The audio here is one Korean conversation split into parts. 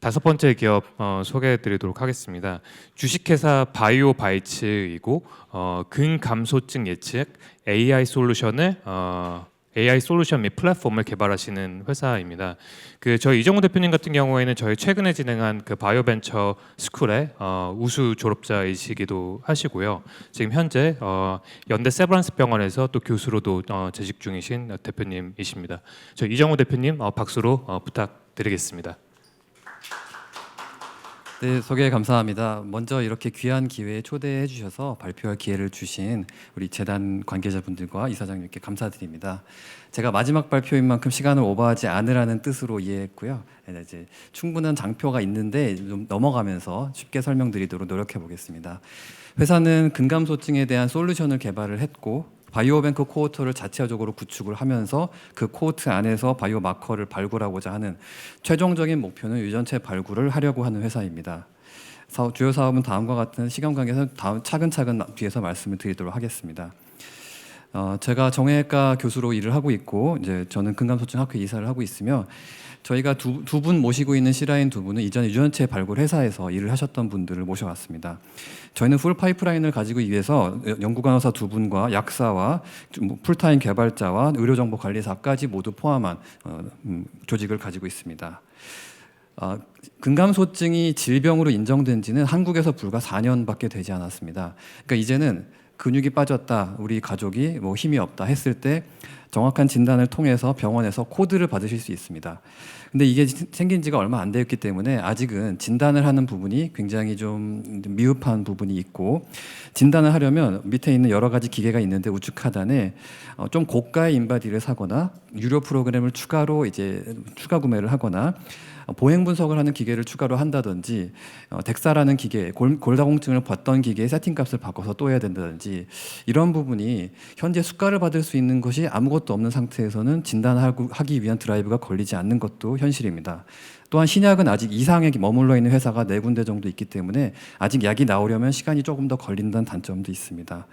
다섯 번째 기업 소개해드리도록 하겠습니다. 주식회사 바이오바이츠이고 근감소증 예측 AI 솔루션을 AI 솔루션 및 플랫폼을 개발하시는 회사입니다. 저희 이정우 대표님 같은 경우에는 저희 최근에 진행한 바이오벤처 스쿨의 우수 졸업자이시기도 하시고요. 지금 현재 연대 세브란스 병원에서 또 교수로도 재직 중이신 대표님이십니다. 저희 이정우 대표님 박수로 부탁드리겠습니다. 네, 소개 감사합니다. 먼저 이렇게 귀한 기회에 초대해 주셔서 발표할 기회를 주신 우리 재단 관계자분들과 이사장님께 감사드립니다. 제가 마지막 발표인 만큼 시간을 오버하지 않으라는 뜻으로 이해했고요. 이제 충분한 장표가 있는데 좀 넘어가면서 쉽게 설명드리도록 노력해 보겠습니다. 회사는 근감소증에 대한 솔루션을 개발을 했고 바이오뱅크 코호트를 자체적으로 구축을 하면서 그 코호트 안에서 바이오 마커를 발굴하고자 하는 최종적인 목표는 유전체 발굴을 하려고 하는 회사입니다. 주요 사업은 다음과 같은 시간 관계에서 차근차근 뒤에서 말씀을 드리도록 하겠습니다. 제가 정형외과 교수로 일을 하고 있고 이제 저는 근감소증 학회 이사를 하고 있으며 저희가 두 분 모시고 있는 C라인 두 분은 이전에 유전체 발굴 회사에서 일을 하셨던 분들을 모셔왔습니다. 저희는 풀 파이프라인을 가지고 위해서 연구간호사 두 분과 약사와 풀타임 개발자와 의료정보관리사까지 모두 포함한 조직을 가지고 있습니다. 근감소증이 질병으로 인정된 지는 한국에서 불과 4년밖에 되지 않았습니다. 그러니까 이제는 근육이 빠졌다, 우리 가족이 힘이 없다 했을 때 정확한 진단을 통해서 병원에서 코드를 받으실 수 있습니다. 근데 이게 생긴 지가 얼마 안 되었기 때문에 아직은 진단을 하는 부분이 굉장히 좀 미흡한 부분이 있고, 진단을 하려면 밑에 있는 여러 가지 기계가 있는데 우측 하단에 좀 고가의 인바디를 사거나 유료 프로그램을 추가로 추가 구매를 하거나 보행 분석을 하는 기계를 추가로 한다든지 덱사라는 기계, 골다공증을 봤던 기계의 세팅값을 바꿔서 또 해야 된다든지, 이런 부분이 현재 수가를 받을 수 있는 것이 아무것도 없는 상태에서는 진단하기 위한 드라이브가 걸리지 않는 것도 현실입니다. 또한 신약은 아직 이상에 머물러 있는 회사가 4군데 정도 있기 때문에 아직 약이 나오려면 시간이 조금 더 걸린다는 단점도 있습니다.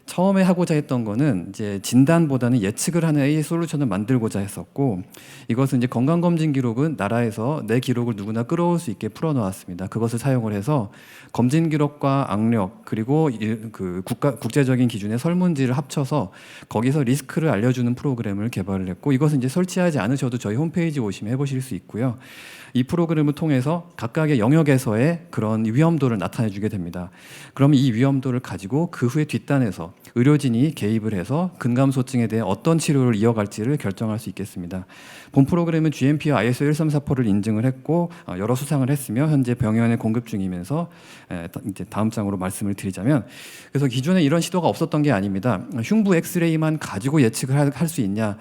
처음에 하고자 했던 거는 이제 진단보다는 예측을 하는 AI 솔루션을 만들고자 했었고, 이것은 이제 건강검진 기록은 나라에서 내 기록을 누구나 끌어올 수 있게 풀어놓았습니다. 그것을 사용을 해서 검진 기록과 악력 그리고 국제적인 기준의 설문지를 합쳐서 거기서 리스크를 알려주는 프로그램을 개발을 했고, 이것은 이제 설치하지 않으셔도 저희 홈페이지 오시면 해보실 수 있고요. 이 프로그램을 통해서 각각의 영역에서의 그런 위험도를 나타내주게 됩니다. 그러면 이 위험도를 가지고 그 후에 뒷단에서 의료진이 개입을 해서 근감소증에 대해 어떤 치료를 이어갈지를 결정할 수 있겠습니다. 본 프로그램은 GMP와 ISO 134포를 인증을 했고 여러 수상을 했으며 현재 병원에 공급 중이면서 이제 다음 장으로 말씀을 드리자면, 그래서 기존에 이런 시도가 없었던 게 아닙니다. 흉부 엑스레이만 가지고 예측을 할 수 있냐?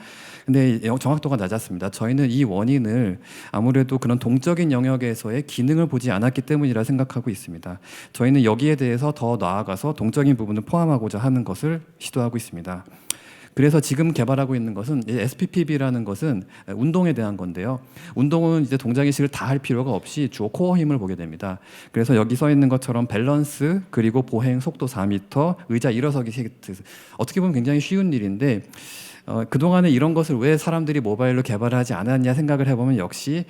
근데 정확도가 낮았습니다. 저희는 이 원인을 아무래도 그런 동적인 영역에서의 기능을 보지 않았기 때문이라 생각하고 있습니다. 저희는 여기에 대해서 더 나아가서 동적인 부분을 포함하고자 하는 것을 시도하고 있습니다. 그래서 지금 개발하고 있는 것은 SPPB라는 것은 운동에 대한 건데요. 운동은 이제 동작의식을 다 할 필요가 없이 주로 코어 힘을 보게 됩니다. 그래서 여기 써 있는 것처럼 밸런스, 그리고 보행 속도 4m, 의자 일어서기 세트, 어떻게 보면 굉장히 쉬운 일인데 그동안에 이런 것을 왜 사람들이 모바일로 개발하지 않았냐 생각을 해보면 역시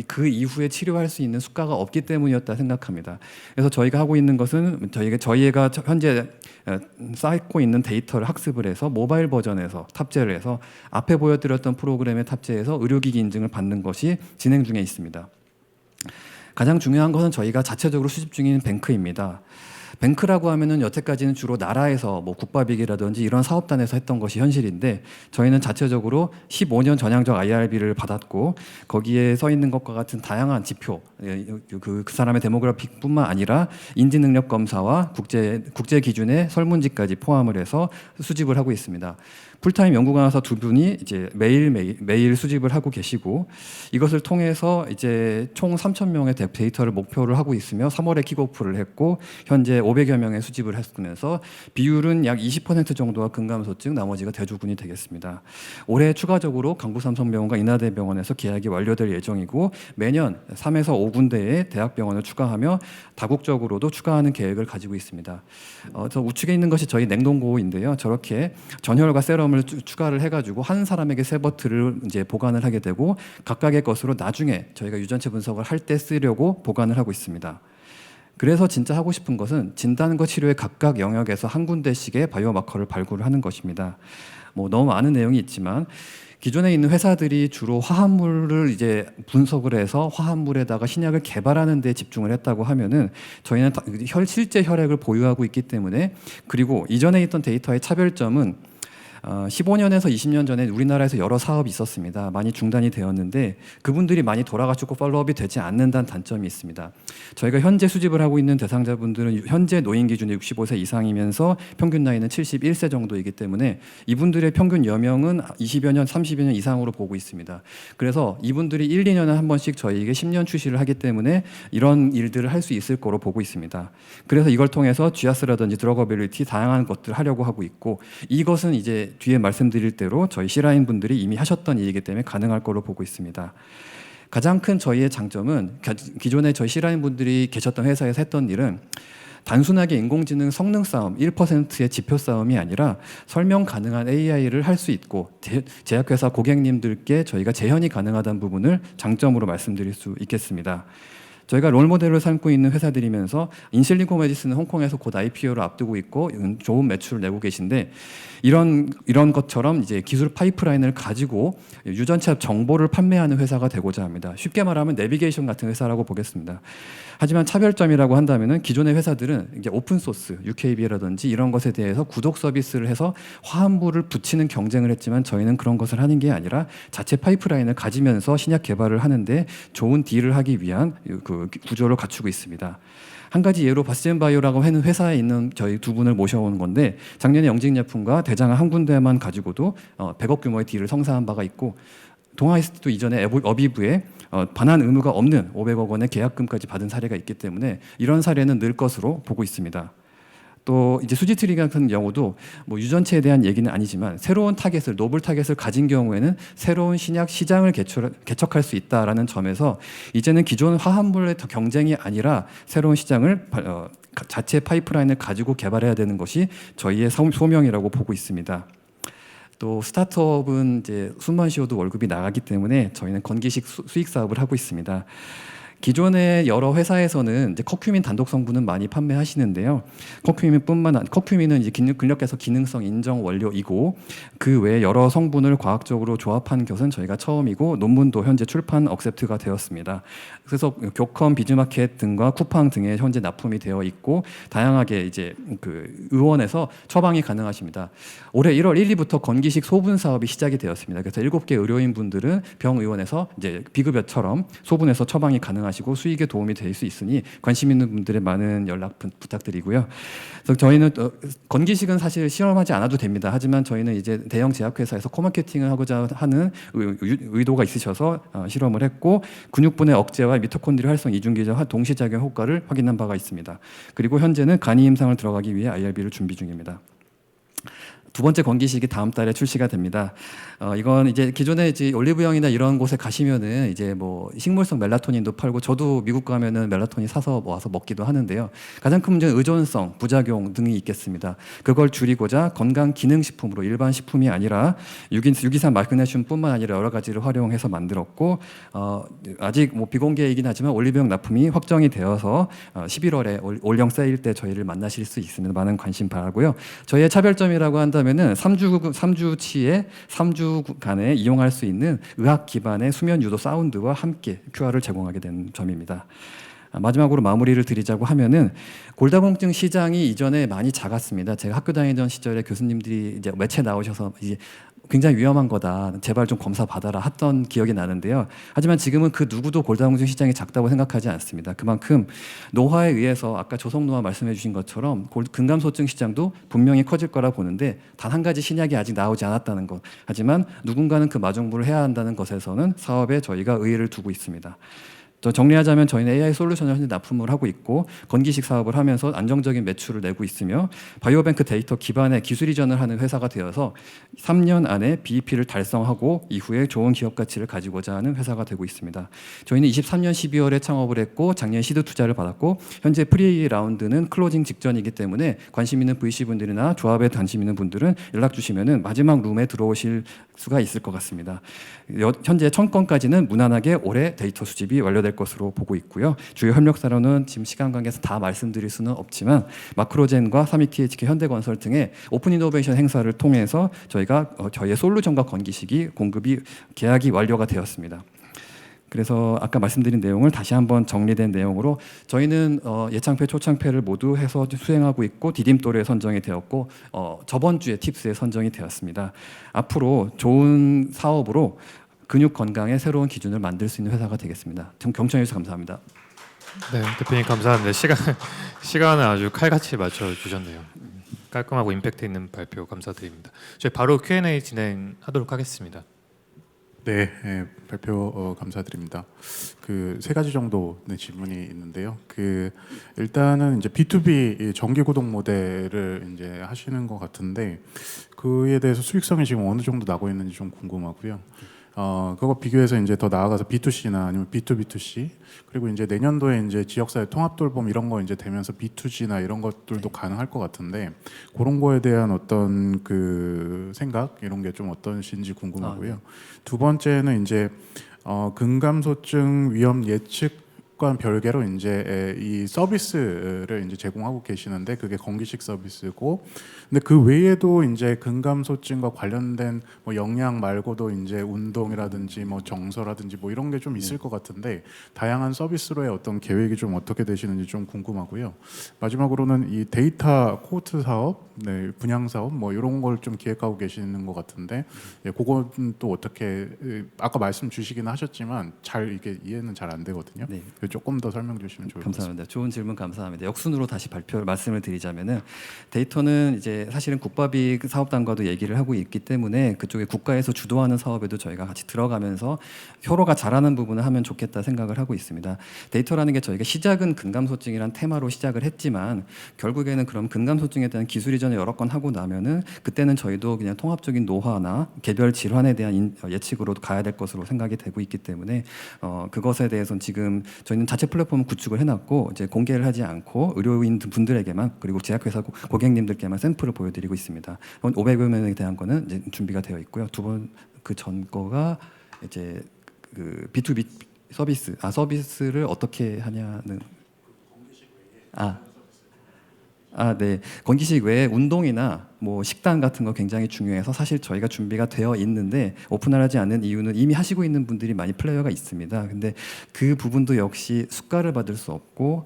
그 이후에 치료할 수 있는 수가가 없기 때문이었다 생각합니다. 그래서 저희가 하고 있는 것은 저희가 현재 쌓고 있는 데이터를 학습을 해서 모바일 버전에서 탑재를 해서 앞에 보여드렸던 프로그램에 탑재해서 의료기기 인증을 받는 것이 진행 중에 있습니다. 가장 중요한 것은 저희가 자체적으로 수집 중인 뱅크입니다. 뱅크라고 하면은 여태까지는 주로 나라에서 국밥이기라든지 이런 사업단에서 했던 것이 현실인데, 저희는 자체적으로 15년 전향적 IRB를 받았고 거기에 서 있는 것과 같은 다양한 지표, 그 사람의 데모그래픽뿐만 아니라 인지 능력 검사와 국제 기준의 설문지까지 포함을 해서 수집을 하고 있습니다. 풀타임 연구간호사 두 분이 이제 매일 수집을 하고 계시고, 이것을 통해서 이제 총 3,000명의 데이터를 목표를 하고 있으며 3월에 킥오프를 했고 현재 500여 명의 수집을 했으면서 비율은 약 20% 정도가 근감소증, 나머지가 대조군이 되겠습니다. 올해 추가적으로 강북삼성병원과 인하대병원에서 계약이 완료될 예정이고 매년 3에서 5군데의 대학병원을 추가하며 다국적으로도 추가하는 계획을 가지고 있습니다. 저 우측에 있는 것이 저희 냉동고인데요. 저렇게 전혈과 세럼을 추가를 해가지고 한 사람에게 3버틀을 이제 보관을 하게 되고 각각의 것으로 나중에 저희가 유전체 분석을 할 때 쓰려고 보관을 하고 있습니다. 그래서 진짜 하고 싶은 것은 진단과 치료의 각각 영역에서 한 군데씩의 바이오마커를 발굴을 하는 것입니다. 뭐 너무 많은 내용이 있지만 기존에 있는 회사들이 주로 화합물을 이제 분석을 해서 화합물에다가 신약을 개발하는 데 집중을 했다고 하면은 저희는 실제 혈액을 보유하고 있기 때문에 그리고 이전에 있던 데이터의 차별점은 15년에서 20년 전에 우리나라에서 여러 사업이 있었습니다. 많이 중단이 되었는데 그분들이 많이 돌아가시고 팔로업이 되지 않는다는 단점이 있습니다. 저희가 현재 수집을 하고 있는 대상자분들은 현재 노인 기준이 65세 이상이면서 평균 나이는 71세 정도이기 때문에 이분들의 평균 여명은 20여 년, 30여 년 이상으로 보고 있습니다. 그래서 이분들이 1, 2년에 한 번씩 저희에게 10년 출시를 하기 때문에 이런 일들을 할 수 있을 거로 보고 있습니다. 그래서 이걸 통해서 GIAS라든지 드러거빌리티 다양한 것들을 하려고 하고 있고 이것은 이제 뒤에 말씀드릴 대로 저희 C라인 분들이 이미 하셨던 일이기 때문에 가능할 거로 보고 있습니다. 가장 큰 저희의 장점은 기존에 저희 C라인 분들이 계셨던 회사에서 했던 일은 단순하게 인공지능 성능 싸움, 1%의 지표 싸움이 아니라 설명 가능한 AI를 할 수 있고 제약회사 고객님들께 저희가 재현이 가능하다는 부분을 장점으로 말씀드릴 수 있겠습니다. 저희가 롤모델을 삼고 있는 회사들이면서 인실리코 메디스는 홍콩에서 곧 IPO를 앞두고 있고 좋은 매출을 내고 계신데 이런 것처럼 이제 기술 파이프라인을 가지고 유전체 정보를 판매하는 회사가 되고자 합니다. 쉽게 말하면 내비게이션 같은 회사라고 보겠습니다. 하지만 차별점이라고 한다면은 기존의 회사들은 이제 오픈 소스, UKB라든지 이런 것에 대해서 구독 서비스를 해서 화합물을 붙이는 경쟁을 했지만 저희는 그런 것을 하는 게 아니라 자체 파이프라인을 가지면서 신약 개발을 하는데 좋은 딜을 하기 위한 그 구조를 갖추고 있습니다. 한 가지 예로 바스젠바이오라고 하는 회사에 있는 저희 두 분을 모셔오는 건데 작년에 영직약품과 대장암 한 군데만 가지고도 100억 규모의 딜을 성사한 바가 있고 동아이스트도 이전에 어비브에 반환 의무가 없는 500억 원의 계약금까지 받은 사례가 있기 때문에 이런 사례는 늘 것으로 보고 있습니다. 또 이제 수지트리 같은 경우도 뭐 유전체에 대한 얘기는 아니지만 새로운 타겟을 노블 타겟을 가진 경우에는 새로운 신약 시장을 개척할 수 있다라는 점에서 이제는 기존 화합물의 경쟁이 아니라 새로운 시장을 자체 파이프라인을 가지고 개발해야 되는 것이 저희의 소명이라고 보고 있습니다. 또 스타트업은 이제 숨만 쉬어도 월급이 나가기 때문에 저희는 건기식 수익 사업을 하고 있습니다. 기존의 여러 회사에서는 이제 커큐민 단독 성분은 많이 판매하시는데요. 커큐민은 이제 근력계서 기능성 인정 원료이고 그 외에 여러 성분을 과학적으로 조합한 것은 저희가 처음이고 논문도 현재 출판 억셉트가 되었습니다. 그래서 교컴, 비즈마켓 등과 쿠팡 등에 현재 납품이 되어 있고 다양하게 이제 그 의원에서 처방이 가능하십니다. 올해 1월 1일부터 건기식 소분 사업이 시작이 되었습니다. 그래서 7개 의료인 분들은 병의원에서 이제 비급여처럼 소분해서 처방이 가능하십니다. 시고 수익에 도움이 될 수 있으니 관심 있는 분들의 많은 연락 부탁드리고요. 그래서 저희는 건기식은 사실 실험하지 않아도 됩니다. 하지만 저희는 이제 대형 제약회사에서 코마케팅을 하고자 하는 의도가 있으셔서 실험을 했고 근육분해 억제와 미토콘드리아 활성 이중기전 동시작용 효과를 확인한 바가 있습니다. 그리고 현재는 간이 임상을 들어가기 위해 IRB를 준비 중입니다. 두 번째 건기식이 다음 달에 출시가 됩니다. 이건 이제 기존에 이제 올리브영이나 이런 곳에 가시면은 이제 뭐 식물성 멜라토닌도 팔고 저도 미국 가면은 멜라토닌 사서 와서 먹기도 하는데요. 가장 큰 문제는 의존성, 부작용 등이 있겠습니다. 그걸 줄이고자 건강 기능식품으로 일반 식품이 아니라 유기산 마그네슘뿐만 아니라 여러 가지를 활용해서 만들었고 아직 뭐 비공개이긴 하지만 올리브영 납품이 확정이 되어서 11월에 올영 세일 때 저희를 만나실 수 있으면 많은 관심 바라고요. 저희의 차별점이라고 한다면은 3주치에 3주간에 이용할 수 있는 의학 기반의 수면 유도 사운드와 함께 QR을 제공하게 된 점입니다. 마지막으로 마무리를 드리자고 하면은 골다공증 시장이 이전에 많이 작았습니다. 제가 학교 다니던 시절에 교수님들이 이제 매체 나오셔서 이제 굉장히 위험한 거다. 제발 좀 검사 받아라 했던 기억이 나는데요. 하지만 지금은 그 누구도 골다공증 시장이 작다고 생각하지 않습니다. 그만큼 노화에 의해서 아까 조성노화 말씀해 주신 것처럼 근감소증 시장도 분명히 커질 거라 보는데 단 한 가지 신약이 아직 나오지 않았다는 것. 하지만 누군가는 그 마중물을 해야 한다는 것에서는 사업에 저희가 의의를 두고 있습니다. 또 정리하자면 저희는 AI 솔루션을 현재 납품을 하고 있고 건기식 사업을 하면서 안정적인 매출을 내고 있으며 바이오뱅크 데이터 기반의 기술 이전을 하는 회사가 되어서 3년 안에 BEP를 달성하고 이후에 좋은 기업 가치를 가지고자 하는 회사가 되고 있습니다. 저희는 23년 12월에 창업을 했고 작년 시드 투자를 받았고 현재 프리 라운드는 클로징 직전이기 때문에 관심 있는 VC 분들이나 조합에 관심 있는 분들은 연락 주시면은 마지막 룸에 들어오실 수가 있을 것 같습니다. 현재 1000건까지는 무난하게 올해 데이터 수집이 완료될 것으로 보고 있고요. 주요 협력사로는 지금 시간 관계에서 다 말씀드릴 수는 없지만 마크로젠과 사믹THK 현대건설팅의 오픈 이노베이션 행사를 통해서 저희가 저희의 솔루션과 건기식이 공급이 계약이 완료가 되었습니다. 그래서 아까 말씀드린 내용을 다시 한번 정리된 내용으로 저희는 예창패, 초창패를 모두 해서 수행하고 있고 디딤돌에 선정이 되었고 저번 주에 팁스에 선정이 되었습니다. 앞으로 좋은 사업으로 근육 건강의 새로운 기준을 만들 수 있는 회사가 되겠습니다. 경청해 주셔서 감사합니다. 네, 대표님 감사합니다. 시간을 아주 칼같이 맞춰 주셨네요. 깔끔하고 임팩트 있는 발표 감사드립니다. 저희 바로 Q&A 진행하도록 하겠습니다. 네, 발표 감사드립니다. 그 세 가지 정도 질문이 있는데요. 일단은 이제 B2B 정기 구독 모델을 이제 하시는 것 같은데 그에 대해서 수익성이 지금 어느 정도 나고 있는지 좀 궁금하고요. 그거 비교해서 이제 더 나아가서 B2C나 아니면 B2B2C 그리고 이제 내년도에 이제 지역사회 통합 돌봄 이런 거 이제 되면서 B2G나 이런 것들도 가능할 것 같은데 그런 거에 대한 어떤 그 생각 이런 게 좀 어떠신지 궁금하고요. 두 번째는 이제 근감소증 위험 예측과 별개로 이제 이 서비스를 이제 제공하고 계시는데 그게 건기식 서비스고, 근데 그 외에도 이제 근감소증과 관련된 뭐 영양 말고도 이제 운동이라든지 뭐 정서라든지 뭐 이런 게 좀 있을 것 같은데 다양한 서비스로의 어떤 계획이 좀 어떻게 되시는지 좀 궁금하고요. 마지막으로는 이 데이터 코트 사업, 네, 분양 사업 뭐 이런 걸 좀 기획하고 계시는 것 같은데 그건 또 어떻게 아까 말씀 주시긴 하셨지만 잘 이게 이해는 잘 안 되거든요. 네. 조금 더 설명 주시면 좋을 것 같습니다. 감사합니다. 좋은 질문 감사합니다. 역순으로 다시 말씀을 드리자면은 데이터는 이제 사실은 국밥이 사업단과도 얘기를 하고 있기 때문에 그쪽에 국가에서 주도하는 사업에도 저희가 같이 들어가면서 서로가 잘하는 부분을 하면 좋겠다 생각을 하고 있습니다. 데이터라는 게 저희가 시작은 근감소증이란 테마로 시작을 했지만 결국에는 그럼 근감소증에 대한 기술 이전을 여러 건 하고 나면은 그때는 저희도 그냥 통합적인 노화나 개별 질환에 대한 예측으로 가야 될 것으로 생각이 되고 있기 때문에 그것에 대해서는 지금 저희는 자체 플랫폼을 구축을 해놨고 이제 공개를 하지 않고 의료인 분들에게만 그리고 제약회사 고객님들께만 샘플을 보여드리고 있습니다. 500여 명에 대한 거는 이제 준비가 되어 있고요. 두 번 그 전 거가 이제 그 B2B 서비스를 어떻게 하냐는 네. 건기식 외에 운동이나 뭐 식단 같은 거 굉장히 중요해서 사실 저희가 준비가 되어 있는데 오픈을 하지 않는 이유는 이미 하시고 있는 분들이 많이 플레이어가 있습니다. 근데 그 부분도 역시 수가를 받을 수 없고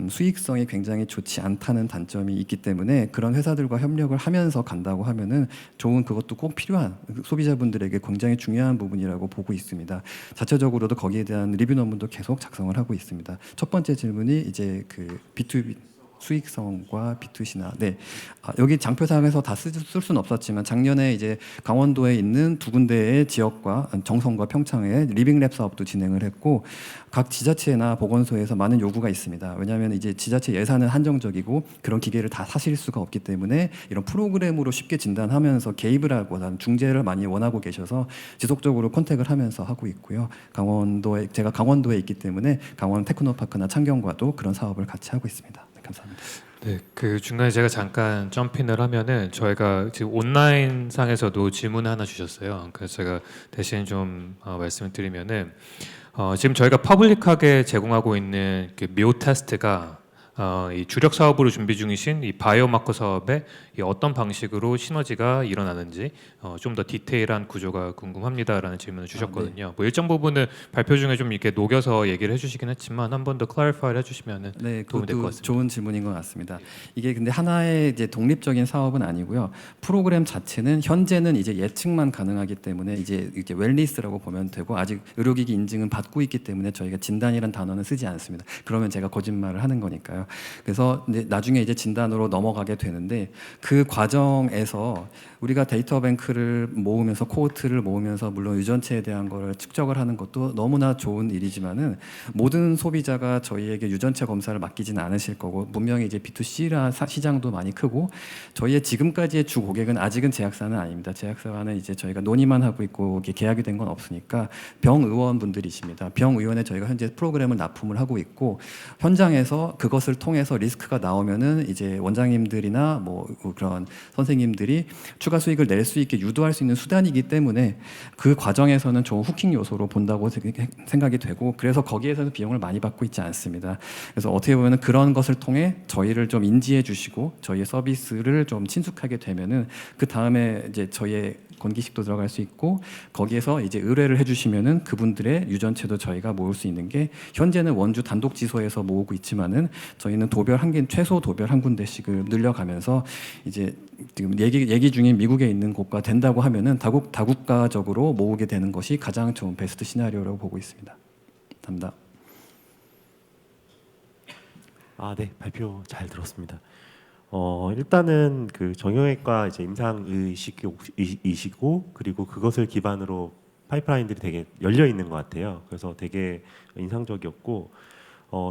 수익성이 굉장히 좋지 않다는 단점이 있기 때문에 그런 회사들과 협력을 하면서 간다고 하면은 좋은 그것도 꼭 필요한 소비자분들에게 굉장히 중요한 부분이라고 보고 있습니다. 자체적으로도 거기에 대한 리뷰 논문도 계속 작성을 하고 있습니다. 첫 번째 질문이 이제 그 B2B 수익성과 B2C나 여기 장표상에서 다 쓸 수는 없었지만 작년에 이제 강원도에 있는 두 군데의 지역과 정성과 평창에 리빙랩 사업도 진행을 했고 각 지자체나 보건소에서 많은 요구가 있습니다. 왜냐하면 이제 지자체 예산은 한정적이고 그런 기계를 다 사실 수가 없기 때문에 이런 프로그램으로 쉽게 진단하면서 개입을 하고 중재를 많이 원하고 계셔서 지속적으로 컨택을 하면서 하고 있고요. 제가 강원도에 있기 때문에 강원 테크노파크나 창경과도 그런 사업을 같이 하고 있습니다. 감사합니다. 네, 그 중간에 제가 잠깐 점핑을 하면은 저희가 지금 온라인 상에서도 질문 하나 주셨어요. 그래서 제가 대신 좀 말씀을 드리면은 지금 저희가 퍼블릭하게 제공하고 있는 그 묘 테스트가 이 주력 사업으로 준비 중이신 이 바이오마커 사업에 이 어떤 방식으로 시너지가 일어나는지 좀 더 디테일한 구조가 궁금합니다라는 질문을 주셨거든요. 뭐 일정 부분은 발표 중에 좀 이렇게 녹여서 얘기를 해주시긴 했지만 한 번 더 클래리파이를 해주시면 도움이 될 것 같습니다. 좋은 질문인 것 같습니다. 이게 근데 하나의 이제 독립적인 사업은 아니고요. 프로그램 자체는 현재는 이제 예측만 가능하기 때문에 이제 웰니스라고 보면 되고 아직 의료기기 인증은 받고 있기 때문에 저희가 진단이란 단어는 쓰지 않습니다. 그러면 제가 거짓말을 하는 거니까요. 그래서 이제 나중에 이제 진단으로 넘어가게 되는데 그 과정에서 우리가 데이터 뱅크를 모으면서 코호트를 모으면서 물론 유전체에 대한 거를 축적을 하는 것도 너무나 좋은 일이지만은 모든 소비자가 저희에게 유전체 검사를 맡기지는 않으실 거고 분명히 이제 B2C라 시장도 많이 크고 저희의 지금까지의 주 고객은 아직은 제약사는 아닙니다. 제약사와는 이제 저희가 논의만 하고 있고 이게 계약이 된 건 없으니까 병의원분들이십니다. 병의원에 저희가 현재 프로그램을 납품을 하고 있고 현장에서 그것을 통해서 리스크가 나오면은 이제 원장님들이나 뭐 그런 선생님들이 추가 수익을 낼 수 있게 유도할 수 있는 수단이기 때문에 그 과정에서는 좋은 후킹 요소로 본다고 생각이 되고 그래서 거기에서는 비용을 많이 받고 있지 않습니다. 그래서 어떻게 보면 그런 것을 통해 저희를 좀 인지해 주시고 저희의 서비스를 좀 친숙하게 되면은 그 다음에 이제 저희의 건기식도 들어갈 수 있고 거기에서 이제 의뢰를 해주시면은 그분들의 유전체도 저희가 모을 수 있는 게 현재는 원주 단독 지소에서 모으고 있지만은 저희는 도별 한 개, 최소 도별 한 군데씩을 늘려가면서 이제 지금 얘기 중인 미국에 있는 곳과 된다고 하면은 다국가적으로 모으게 되는 것이 가장 좋은 베스트 시나리오라고 보고 있습니다. 감사합니다. 네, 발표 잘 들었습니다. 일단은 그 정형외과 이제 임상 의식이시고 그리고 그것을 기반으로 파이프라인들이 되게 열려 있는 것 같아요. 그래서 되게 인상적이었고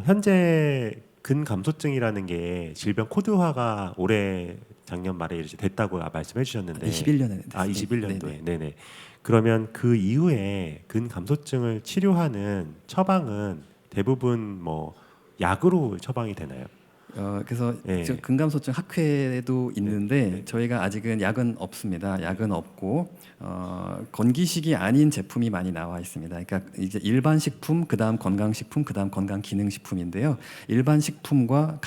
현재 근감소증이라는 게 질병 코드화가 올해 작년 말에 이제 됐다고 말씀해 주셨는데 21년에 21년도에 네네. 그러면 그 이후에 근감소증을 치료하는 처방은 대부분 뭐 약으로 처방이 되나요? 그래서 네. 근감소증 학회도 있는데 네. 저희가 아직은 약은 없습니다. 약은 없고 건기식이 아닌 제품이 많이 나와 있습니다. 그러니까 이제 일반 식품, 그다음 건강식품, 그다음 건강기능식품인데요. 일반 식품과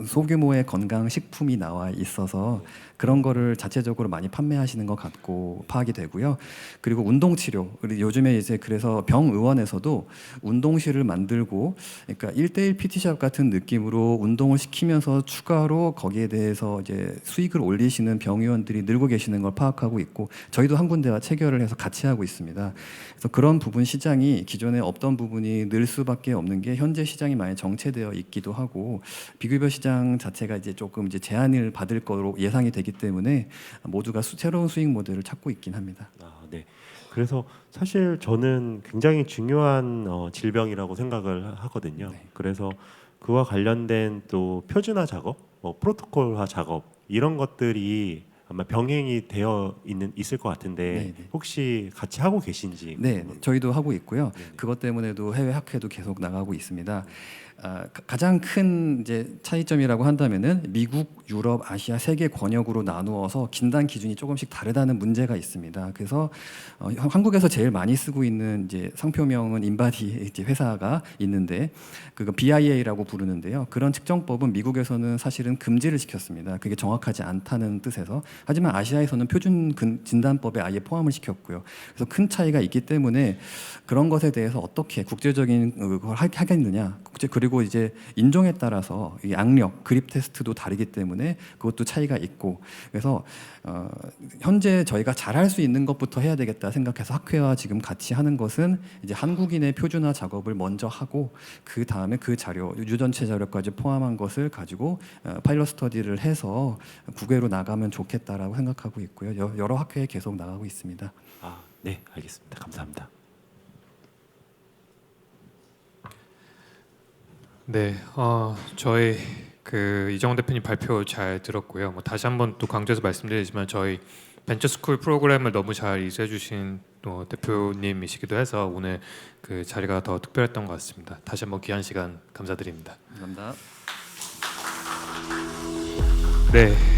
소규모의 건강식품이 나와 있어서 그런 거를 자체적으로 많이 판매하시는 것 같고 파악이 되고요. 그리고 운동치료, 그리고 요즘에 이제 그래서 병의원에서도 운동실을 만들고, 그러니까 1대1 PT샵 같은 느낌으로 운동을 시키면서 추가로 거기에 대해서 이제 수익을 올리시는 병의원들이 늘고 계시는 걸 파악하고 있고, 저희도 한 군데와 체결을 해서 같이 하고 있습니다. 그래서 그런 부분 시장이 기존에 없던 부분이 늘 수밖에 없는 게 현재 시장이 많이 정체되어 있기도 하고 비급여 시장 자체가 이제 조금 이제 제한을 받을 거로 예상이 되기 때문에 모두가 새로운 수익 모델을 찾고 있긴 합니다. 네. 그래서 사실 저는 굉장히 중요한 질병이라고 생각을 하거든요. 네. 그래서 그와 관련된 또 표준화 작업, 뭐 프로토콜화 작업 이런 것들이 아마 병행이 되어 있을 것 같은데 네네. 혹시 같이 하고 계신지? 네, 저희도 하고 있고요. 네네. 그것 때문에도 해외 학회도 계속 나가고 있습니다. 가장 큰 이제 차이점이라고 한다면은 미국, 유럽, 아시아 세 개 권역으로 나누어서 진단 기준이 조금씩 다르다는 문제가 있습니다. 그래서 한국에서 제일 많이 쓰고 있는 이제 상표명은 인바디 이제 회사가 있는데 그거 BIA라고 부르는데요. 그런 측정법은 미국에서는 사실은 금지를 시켰습니다. 그게 정확하지 않다는 뜻에서. 하지만 아시아에서는 표준 진단법에 아예 포함을 시켰고요. 그래서 큰 차이가 있기 때문에 그런 것에 대해서 어떻게 국제적인 걸 하겠느냐. 그리고 이제 인종에 따라서 이 악력, 그립 테스트도 다르기 때문에 그것도 차이가 있고 그래서 현재 저희가 잘할 수 있는 것부터 해야 되겠다 생각해서 학회와 지금 같이 하는 것은 이제 한국인의 표준화 작업을 먼저 하고 그 다음에 그 자료, 유전체 자료까지 포함한 것을 가지고 파일럿 스터디를 해서 국외로 나가면 좋겠다라고 생각하고 있고요. 여러 학회에 계속 나가고 있습니다. 네, 알겠습니다. 감사합니다. 네, 저희 그 이정원 대표님 발표 잘 들었고요. 뭐 다시 한번 또 강조해서 말씀드리지만 저희 벤처스쿨 프로그램을 너무 잘 이수해 주신 또 대표님이시기도 해서 오늘 그 자리가 더 특별했던 것 같습니다. 다시 한번 귀한 시간 감사드립니다. 감사합니다. 네.